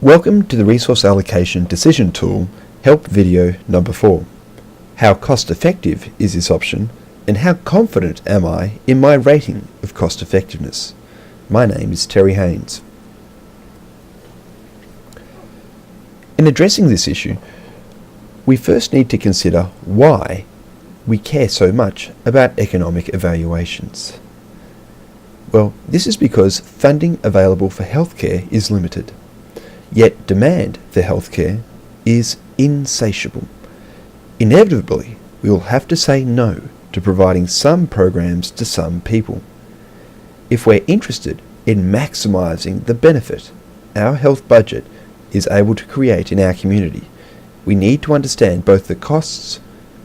Welcome to the Resource Allocation Decision Tool Help video number 4. How cost effective is this option, and how confident am I in my rating of cost effectiveness? My name is Terry Haines. In addressing this issue, we first need to consider why we care so much about economic evaluations. Well, this is because funding available for healthcare is limited. Yet demand for healthcare is insatiable. Inevitably, we will have to say no to providing some programs to some people. If we're interested in maximising the benefit our health budget is able to create in our community, we need to understand both the costs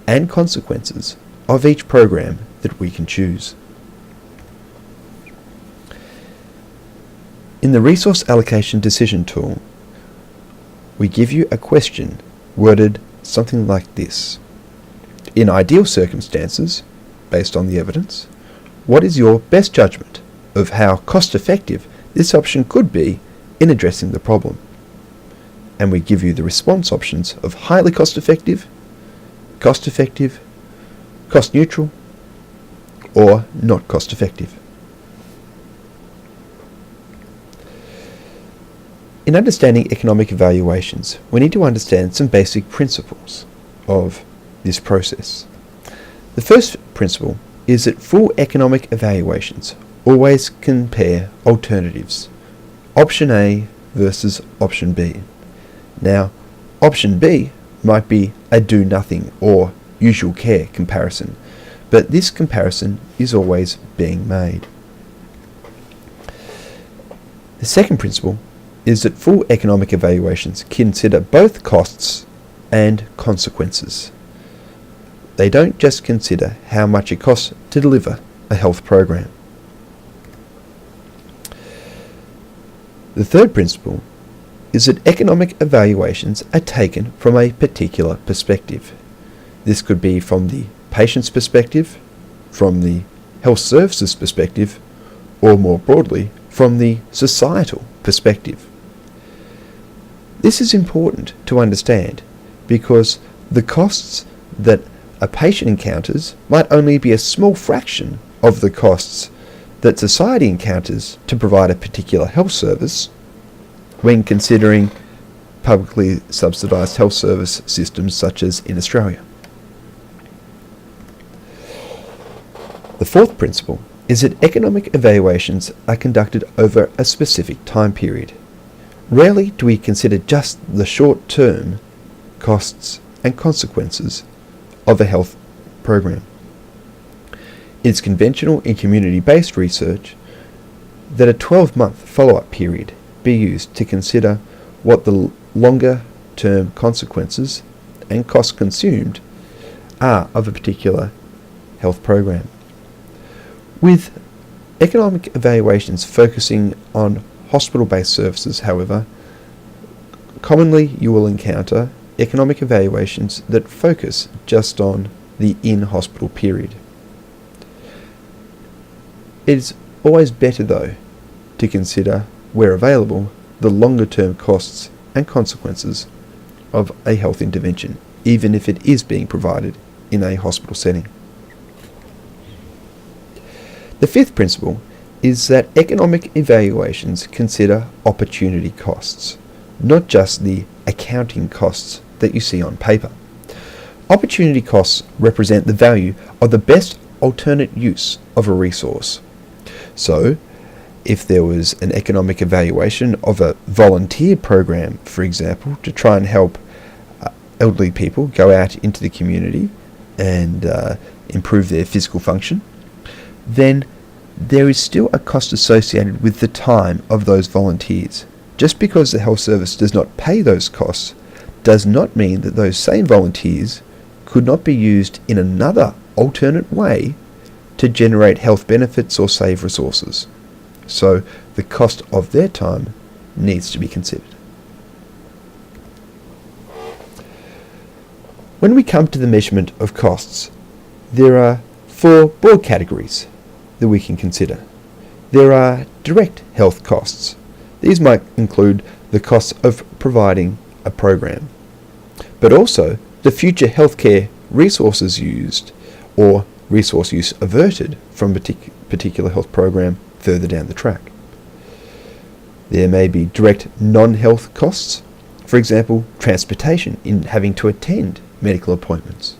and consequences of each program that we can choose. In the Resource Allocation Decision Tool, we give you a question worded something like this. In ideal circumstances, based on the evidence, what is your best judgment of how cost-effective this option could be in addressing the problem? And we give you the response options of highly cost-effective, cost-neutral, or not cost-effective. In understanding economic evaluations, we need to understand some basic principles of this process. The first principle is that full economic evaluations always compare alternatives, option A versus option B. Now, option B might be a do-nothing or usual care comparison, but this comparison is always being made. The second principle is that full economic evaluations consider both costs and consequences. They don't just consider how much it costs to deliver a health program. The third principle is that economic evaluations are taken from a particular perspective. This could be from the patient's perspective, from the health services perspective, or more broadly, from the societal perspective. This is important to understand because the costs that a patient encounters might only be a small fraction of the costs that society encounters to provide a particular health service when considering publicly subsidised health service systems such as in Australia. The fourth principle is that economic evaluations are conducted over a specific time period. Rarely do we consider just the short-term costs and consequences of a health program. It's conventional in community-based research that a 12-month follow-up period be used to consider what the longer-term consequences and costs consumed are of a particular health program. With economic evaluations focusing on hospital-based services, however, commonly you will encounter economic evaluations that focus just on the in-hospital period. It is always better, though, to consider, where available, the longer-term costs and consequences of a health intervention, even if it is being provided in a hospital setting. The fifth principle is that economic evaluations consider opportunity costs, not just the accounting costs that you see on paper. Opportunity costs represent the value of the best alternate use of a resource. So, if there was an economic evaluation of a volunteer program, for example, to try and help elderly people go out into the community and improve their physical function, then there is still a cost associated with the time of those volunteers. Just because the health service does not pay those costs does not mean that those same volunteers could not be used in another alternate way to generate health benefits or save resources. So the cost of their time needs to be considered. When we come to the measurement of costs, there are 4 broad categories that we can consider. There are direct health costs. These might include the costs of providing a program, but also the future healthcare resources used or resource use averted from a particular health program further down the track. There may be direct non-health costs, for example, transportation in having to attend medical appointments.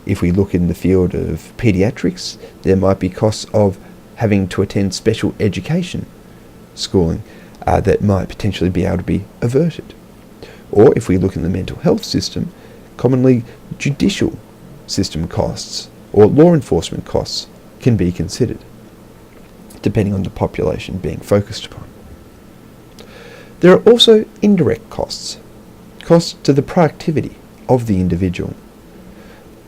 If we look in the field of pediatrics, there might be costs of having to attend special education schooling that might potentially be able to be averted. Or if we look in the mental health system, commonly judicial system costs or law enforcement costs can be considered, depending on the population being focused upon. There are also indirect costs, costs to the productivity of the individual.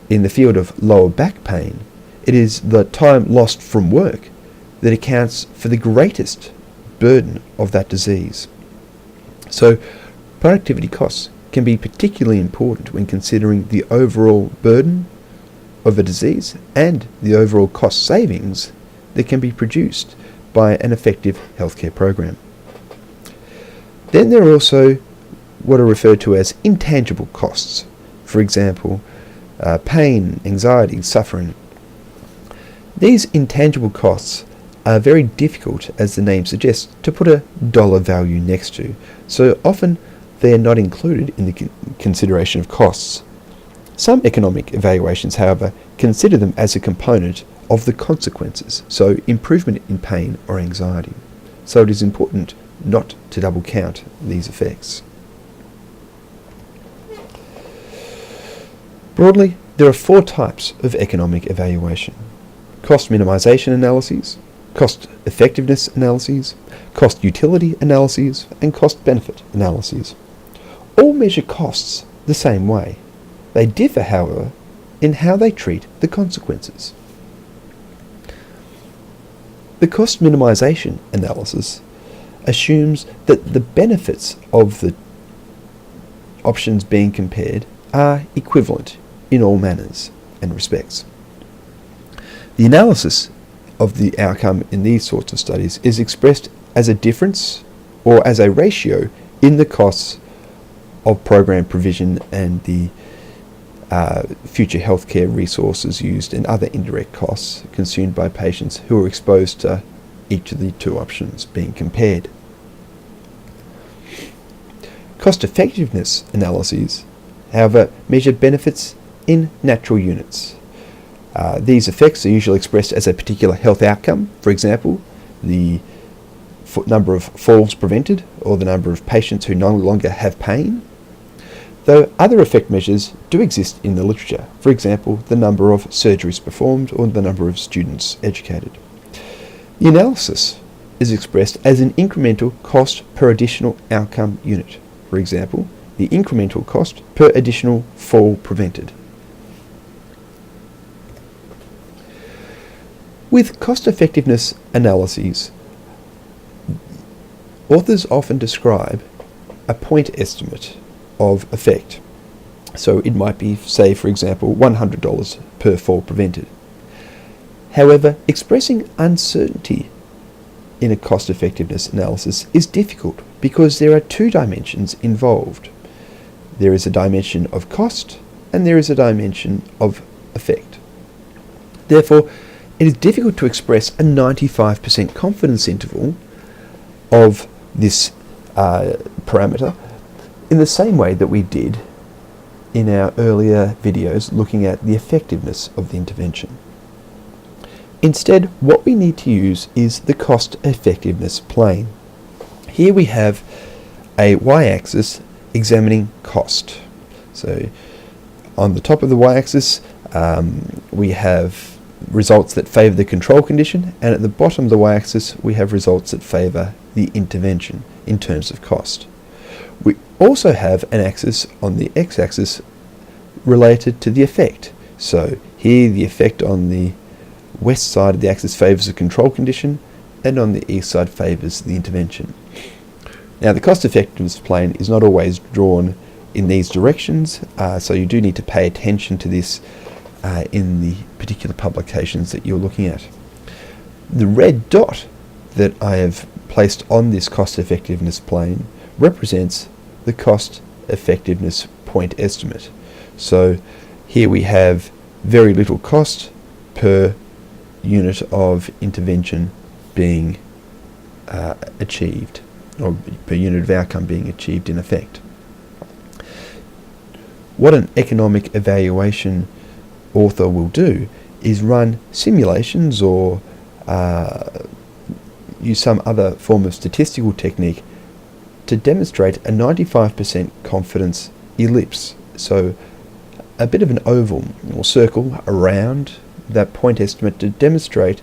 In the field of lower back pain, it is the time lost from work that accounts for the greatest burden of that disease. So, productivity costs can be particularly important when considering the overall burden of a disease and the overall cost savings that can be produced by an effective healthcare program. Then there are also what are referred to as intangible costs. For example, pain, anxiety, suffering. These intangible costs are very difficult, as the name suggests, to put a dollar value next to, so often they are not included in the consideration of costs. Some economic evaluations, however, consider them as a component of the consequences, so improvement in pain or anxiety. So it is important not to double count these effects. Broadly, there are 4 types of economic evaluation: cost minimization analyses, cost effectiveness analyses, cost utility analyses, and cost benefit analyses. All measure costs the same way. They differ, however, in how they treat the consequences. The cost minimization analysis assumes that the benefits of the options being compared are equivalent in all manners and respects. The analysis of the outcome in these sorts of studies is expressed as a difference or as a ratio in the costs of program provision and the future healthcare resources used and other indirect costs consumed by patients who are exposed to each of the 2 options being compared. Cost effectiveness analyses, however, measure benefits in natural units. These effects are usually expressed as a particular health outcome, for example, the number of falls prevented or the number of patients who no longer have pain, though other effect measures do exist in the literature, for example, the number of surgeries performed or the number of students educated. The analysis is expressed as an incremental cost per additional outcome unit, for example, the incremental cost per additional fall prevented. With cost-effectiveness analyses, authors often describe a point estimate of effect. So it might be, say, for example, $100 per fall prevented. However, expressing uncertainty in a cost-effectiveness analysis is difficult because there are 2 dimensions involved. There is a dimension of cost and there is a dimension of effect. Therefore, it is difficult to express a 95% confidence interval of this parameter in the same way that we did in our earlier videos looking at the effectiveness of the intervention. Instead, what we need to use is the cost effectiveness plane. Here we have a y-axis examining cost. So on the top of the y-axis we have results that favour the control condition, and at the bottom of the y-axis we have results that favour the intervention in terms of cost. We also have an axis on the x-axis related to the effect. So here the effect on the west side of the axis favours the control condition, and on the east side favours the intervention. Now the cost effectiveness plane is not always drawn in these directions, so you do need to pay attention to this in the particular publications that you're looking at. The red dot that I have placed on this cost effectiveness plane represents the cost effectiveness point estimate. So here we have very little cost per unit of intervention being achieved, or per unit of outcome being achieved in effect. What an economic evaluation author will do is run simulations or use some other form of statistical technique to demonstrate a 95% confidence ellipse. So a bit of an oval or circle around that point estimate to demonstrate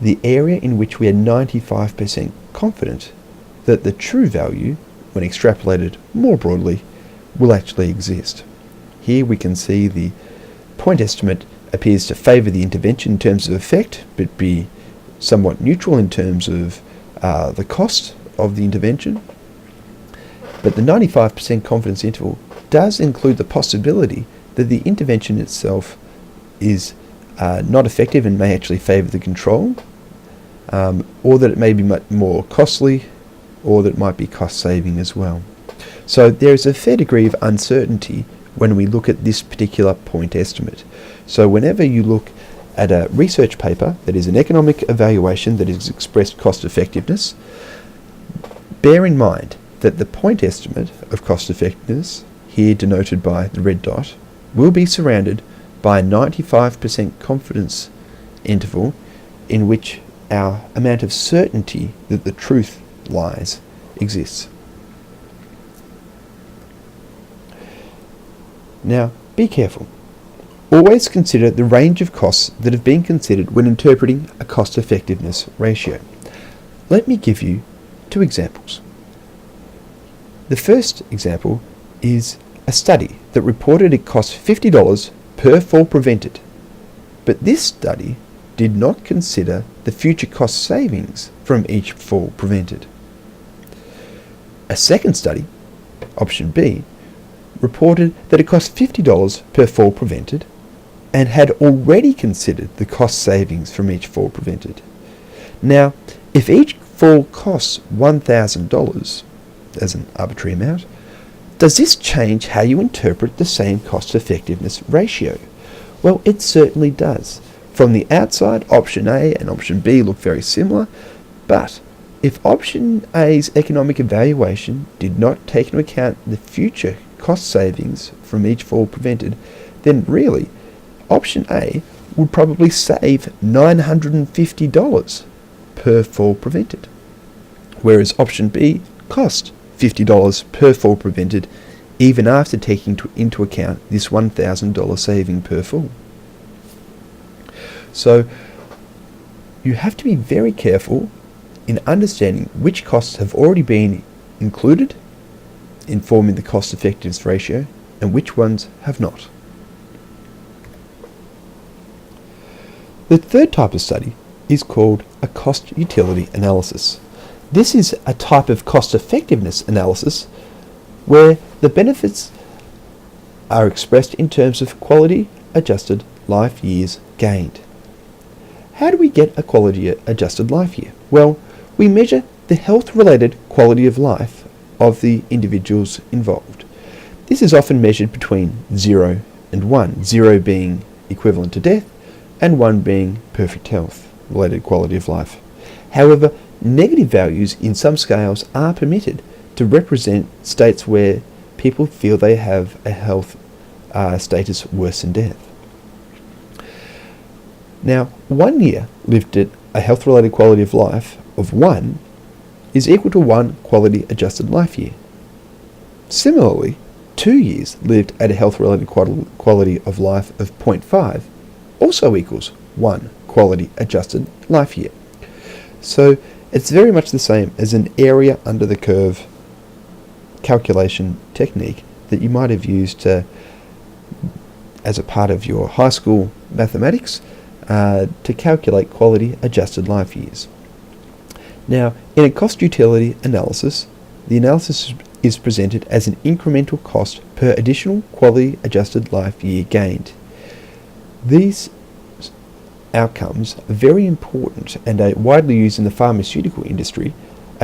the area in which we are 95% confident that the true value, when extrapolated more broadly, will actually exist. Here we can see the point estimate appears to favour the intervention in terms of effect, but be somewhat neutral in terms of the cost of the intervention. But the 95% confidence interval does include the possibility that the intervention itself is not effective and may actually favour the control, or that it may be much more costly, or that it might be cost saving as well. So there is a fair degree of uncertainty when we look at this particular point estimate. So whenever you look at a research paper that is an economic evaluation that has expressed cost effectiveness, bear in mind that the point estimate of cost effectiveness, here denoted by the red dot, will be surrounded by a 95% confidence interval in which our amount of certainty that the truth lies exists. Now, be careful. Always consider the range of costs that have been considered when interpreting a cost-effectiveness ratio. Let me give you two examples. The first example is a study that reported it cost $50 per fall prevented, but this study did not consider the future cost savings from each fall prevented. A second study, option B, reported that it cost $50 per fall prevented and had already considered the cost savings from each fall prevented. Now, if each fall costs $1,000 as an arbitrary amount, does this change how you interpret the same cost effectiveness ratio? Well, it certainly does. From the outside, option A and option B look very similar, but if option A's economic evaluation did not take into account the future cost savings from each fall prevented, then really, option A would probably save $950 per fall prevented, whereas option B cost $50 per fall prevented even after taking into account this $1,000 saving per fall. So you have to be very careful in understanding which costs have already been included in forming the cost effectiveness ratio and which ones have not. The third type of study is called a cost utility analysis. This is a type of cost effectiveness analysis where the benefits are expressed in terms of quality adjusted life years gained. How do we get a quality adjusted life year? Well, we measure the health related quality of life of the individuals involved. This is often measured between 0 and 1, 0 being equivalent to death and 1 being perfect health related quality of life. However, negative values in some scales are permitted to represent states where people feel they have a health status worse than death. Now, 1 year lived at a health-related quality of life of 1 is equal to 1 quality adjusted life year. Similarly, 2 years lived at a health-related quality of life of 0.5 also equals 1 quality adjusted life year. So it's very much the same as an area under the curve calculation technique that you might have used as a part of your high school mathematics to calculate quality adjusted life years. Now, in a cost utility analysis, the analysis is presented as an incremental cost per additional quality adjusted life year gained. These outcomes are very important and are widely used in the pharmaceutical industry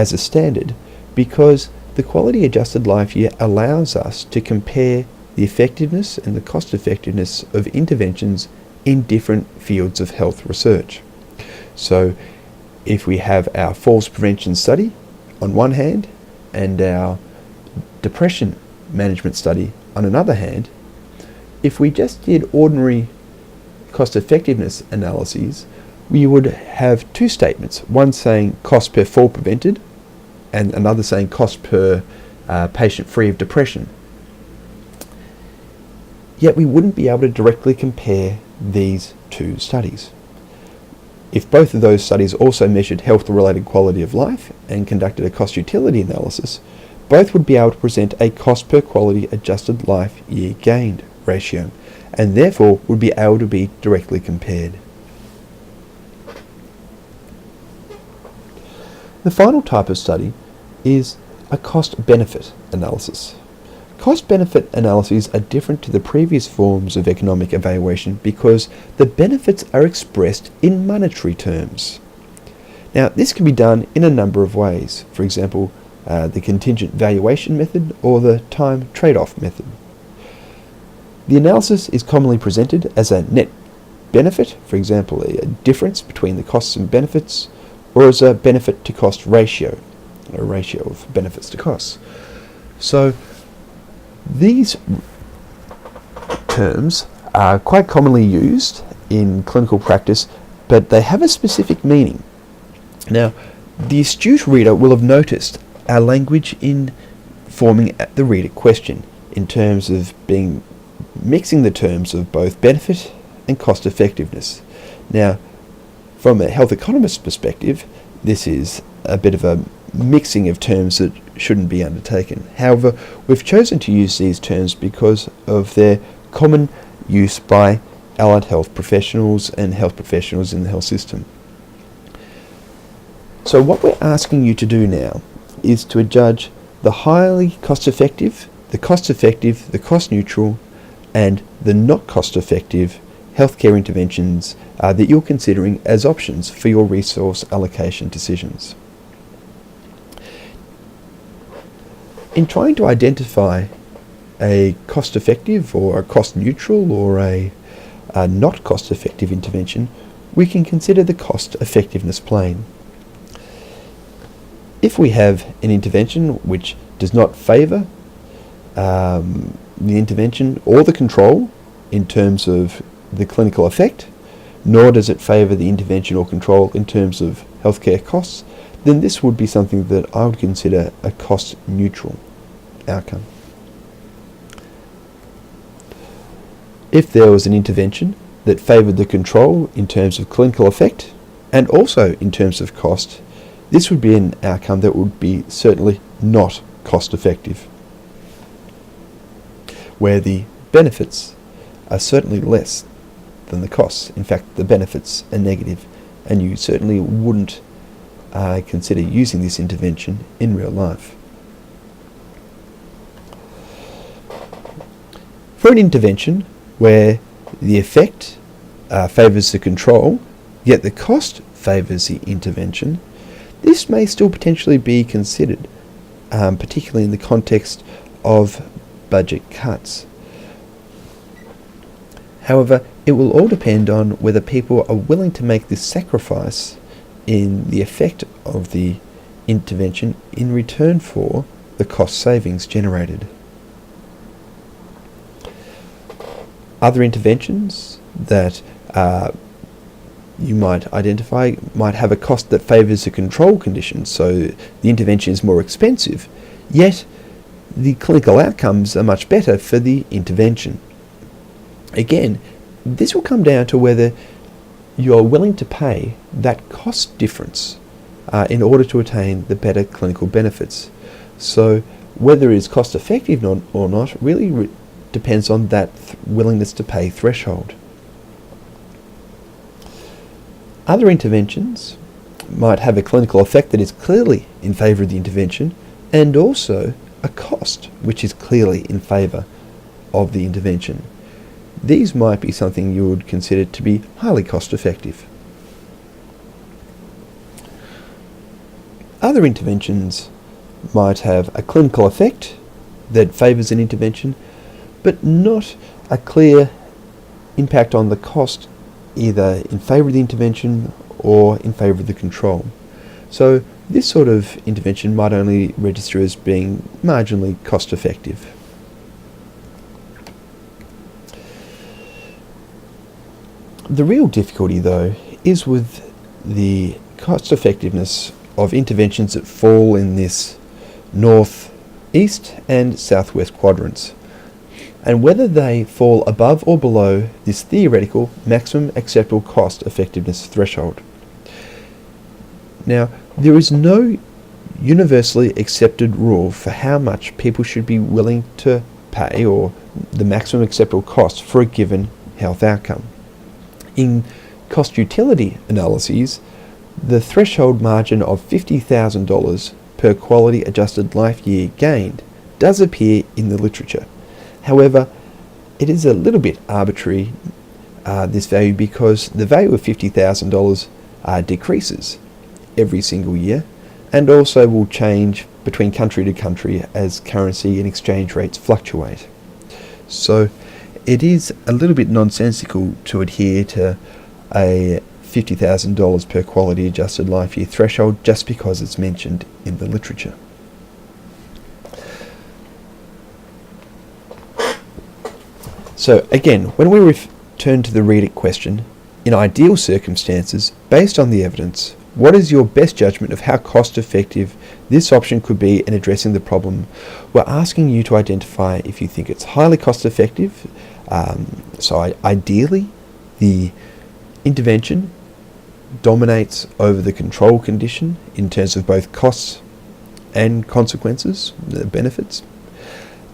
as a standard because the quality adjusted life year allows us to compare the effectiveness and the cost effectiveness of interventions in different fields of health research. So if we have our falls prevention study on one hand and our depression management study on another hand, if we just did ordinary cost effectiveness analyses, we would have two statements, one saying cost per fall prevented and another saying cost per patient free of depression. Yet we wouldn't be able to directly compare these two studies. If both of those studies also measured health-related quality of life and conducted a cost utility analysis, both would be able to present a cost per quality adjusted life year gained ratio, and therefore would be able to be directly compared. The final type of study is a cost-benefit analysis. Cost-benefit analyses are different to the previous forms of economic evaluation because the benefits are expressed in monetary terms. Now, this can be done in a number of ways. For example, the contingent valuation method or the time trade-off method. The analysis is commonly presented as a net benefit, for example, a difference between the costs and benefits, or as a benefit to cost ratio, a ratio of benefits to costs. So these terms are quite commonly used in clinical practice, but they have a specific meaning. Now, the astute reader will have noticed our language in forming the reader question in terms of mixing the terms of both benefit and cost effectiveness. Now, from a health economist's perspective, this is a bit of a mixing of terms that shouldn't be undertaken. However, we've chosen to use these terms because of their common use by allied health professionals and health professionals in the health system. So what we're asking you to do now is to judge the highly cost-effective, the cost-effective, the cost-neutral, and the not cost-effective healthcare interventions that you're considering as options for your resource allocation decisions. In trying to identify a cost-effective or a cost-neutral or a not cost-effective intervention, we can consider the cost-effectiveness plane. If we have an intervention which does not favour the intervention or the control in terms of the clinical effect, nor does it favour the intervention or control in terms of healthcare costs, then this would be something that I would consider a cost-neutral outcome. If there was an intervention that favoured the control in terms of clinical effect and also in terms of cost, this would be an outcome that would be certainly not cost-effective, where the benefits are certainly less than the costs. In fact, the benefits are negative, and you certainly wouldn't consider using this intervention in real life. For an intervention where the effect favours the control, yet the cost favours the intervention, this may still potentially be considered, particularly in the context of budget cuts. However, it will all depend on whether people are willing to make this sacrifice in the effect of the intervention in return for the cost savings generated. Other interventions that you might identify might have a cost that favours the control condition, so the intervention is more expensive, yet the clinical outcomes are much better for the intervention. Again, this will come down to whether you're willing to pay that cost difference in order to attain the better clinical benefits. So whether it is cost effective or not really depends on that willingness to pay threshold. Other interventions might have a clinical effect that is clearly in favour of the intervention and also a cost which is clearly in favour of the intervention. These might be something you would consider to be highly cost effective. Other interventions might have a clinical effect that favours an intervention, but not a clear impact on the cost, either in favour of the intervention or in favour of the control. So this sort of intervention might only register as being marginally cost effective. The real difficulty, though, is with the cost effectiveness of interventions that fall in this north, east and southwest quadrants, and whether they fall above or below this theoretical maximum acceptable cost effectiveness threshold. Now, there is no universally accepted rule for how much people should be willing to pay, or the maximum acceptable cost for a given health outcome. In cost utility analyses, the threshold margin of $50,000 per quality adjusted life year gained does appear in the literature. However, it is a little bit arbitrary, this value, because the value of $50,000 decreases every single year, and also will change between country to country as currency and exchange rates fluctuate. So it is a little bit nonsensical to adhere to a $50,000 per quality adjusted life year threshold just because it's mentioned in the literature. So again, when we return to the read it question, in ideal circumstances, based on the evidence, what is your best judgment of how cost effective this option could be in addressing the problem? We're asking you to identify if you think it's highly cost effective. So ideally, the intervention dominates over the control condition in terms of both costs and consequences, the benefits,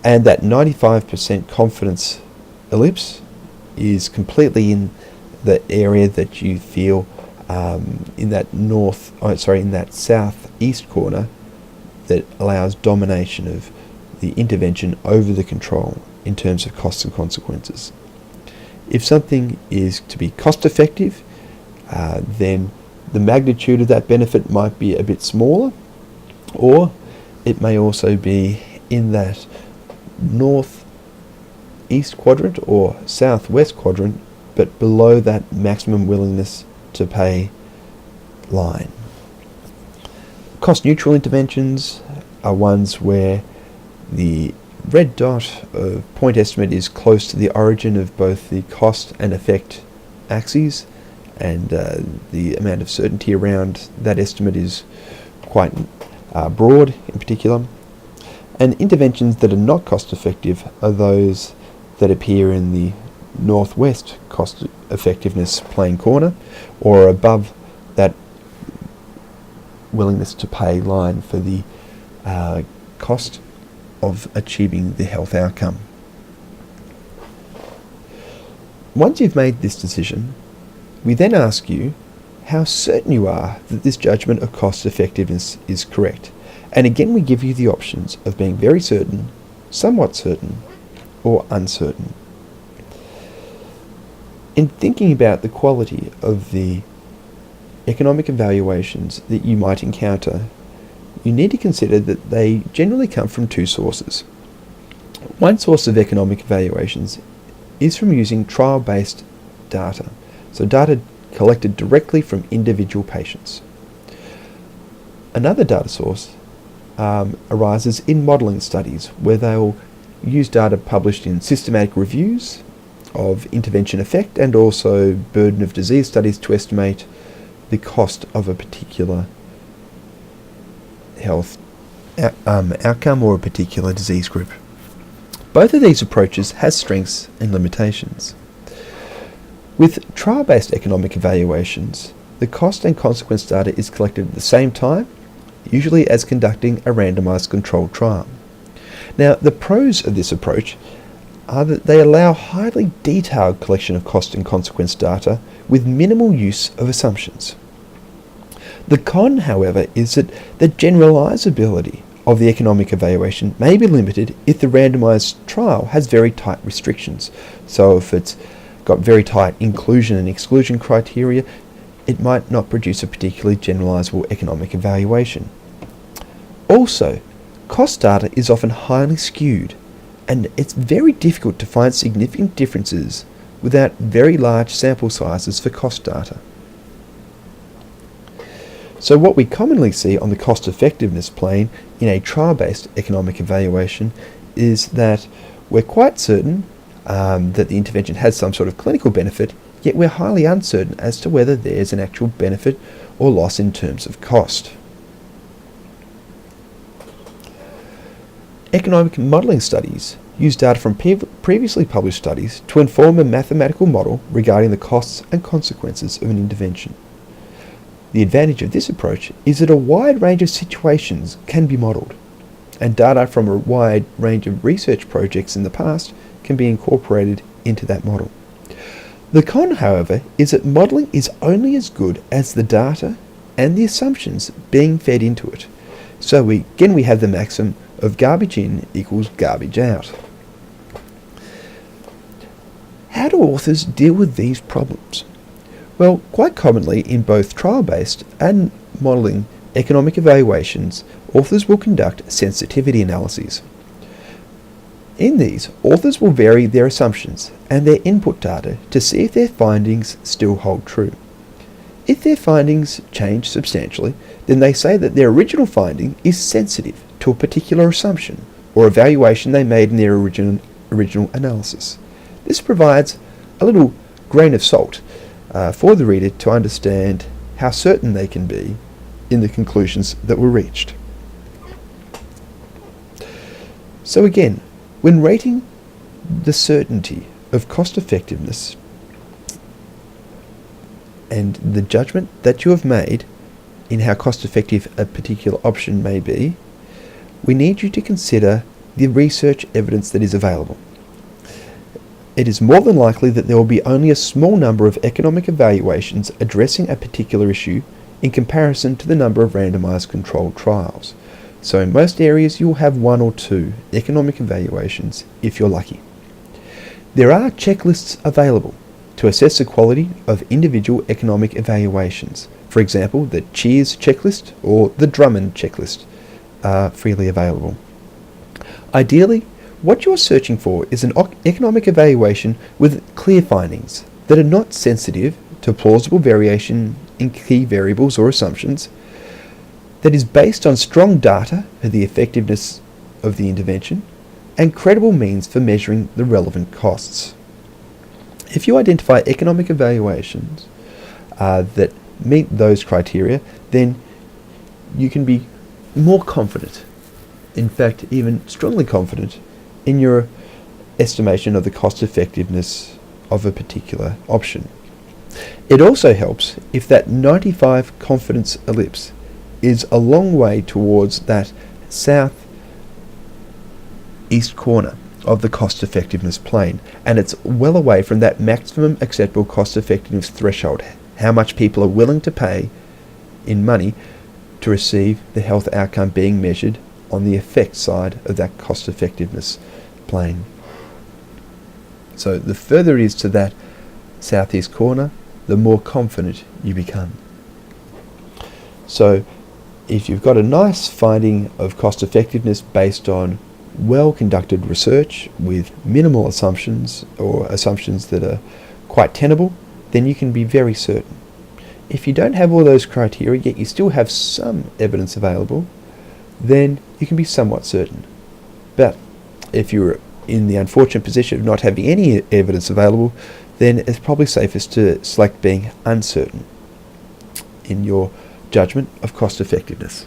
and that 95% confidence ellipse is completely in the area that you feel in that southeast corner that allows domination of the intervention over the control in terms of costs and consequences. If something is to be cost effective, then the magnitude of that benefit might be a bit smaller, or it may also be in that north-east quadrant or southwest quadrant, but below that maximum willingness to pay line. Cost-neutral interventions are ones where the red dot of point estimate is close to the origin of both the cost and effect axes, and the amount of certainty around that estimate is quite broad in particular. And interventions that are not cost effective are those that appear in the northwest cost effectiveness plane corner, or above that willingness to pay line for the cost of achieving the health outcome. Once you've made this decision, we then ask you how certain you are that this judgment of cost effectiveness is correct. And again, we give you the options of being very certain, somewhat certain, or uncertain. In thinking about the quality of the economic evaluations that you might encounter, you need to consider that they generally come from two sources. One source of economic evaluations is from using trial-based data, so data collected directly from individual patients. Another data source arises in modelling studies, where they'll use data published in systematic reviews of intervention effect and also burden of disease studies to estimate the cost of a particular health outcome or a particular disease group. Both of these approaches has strengths and limitations. With trial-based economic evaluations, the cost and consequence data is collected at the same time, usually as conducting a randomized controlled trial. Now, the pros of this approach are that they allow highly detailed collection of cost and consequence data with minimal use of assumptions. The con, however, is that the generalizability of the economic evaluation may be limited if the randomized trial has very tight restrictions. So if it's got very tight inclusion and exclusion criteria, it might not produce a particularly generalizable economic evaluation. Also, cost data is often highly skewed, and it's very difficult to find significant differences without very large sample sizes for cost data. So what we commonly see on the cost effectiveness plane in a trial-based economic evaluation is that we're quite certain that the intervention has some sort of clinical benefit, yet we're highly uncertain as to whether there's an actual benefit or loss in terms of cost. Economic modelling studies use data from previously published studies to inform a mathematical model regarding the costs and consequences of an intervention. The advantage of this approach is that a wide range of situations can be modelled, and data from a wide range of research projects in the past can be incorporated into that model. The con, however, is that modelling is only as good as the data and the assumptions being fed into it. So we have the maxim of garbage in equals garbage out. How do authors deal with these problems? Well, quite commonly in both trial-based and modelling economic evaluations, authors will conduct sensitivity analyses. In these, authors will vary their assumptions and their input data to see if their findings still hold true. If their findings change substantially, then they say that their original finding is sensitive to a particular assumption or evaluation they made in their original analysis. This provides a little grain of salt for the reader to understand how certain they can be in the conclusions that were reached. So again, when rating the certainty of cost effectiveness and the judgment that you have made in how cost effective a particular option may be, we need you to consider the research evidence that is available. It is more than likely that there will be only a small number of economic evaluations addressing a particular issue in comparison to the number of randomized controlled trials. So in most areas you will have one or two economic evaluations if you're lucky. There are checklists available to assess the quality of individual economic evaluations. For example, the Cheers checklist or the Drummond checklist are freely available. Ideally, what you are searching for is an economic evaluation with clear findings that are not sensitive to plausible variation in key variables or assumptions, that is based on strong data for the effectiveness of the intervention, and credible means for measuring the relevant costs. If you identify economic evaluations that meet those criteria, then you can be more confident, in fact even strongly confident, in your estimation of the cost effectiveness of a particular option. It also helps if that 95 confidence ellipse is a long way towards that south east corner of the cost effectiveness plane, and it's well away from that maximum acceptable cost effectiveness threshold, how much people are willing to pay in money to receive the health outcome being measured on the effect side of that cost effectiveness plane. So the further it is to that southeast corner, the more confident you become. So if you've got a nice finding of cost effectiveness based on well conducted research with minimal assumptions or assumptions that are quite tenable, then you can be very certain. If you don't have all those criteria yet you still have some evidence available, then you can be somewhat certain. But if you're in the unfortunate position of not having any evidence available, then it's probably safest to select being uncertain in your judgment of cost effectiveness.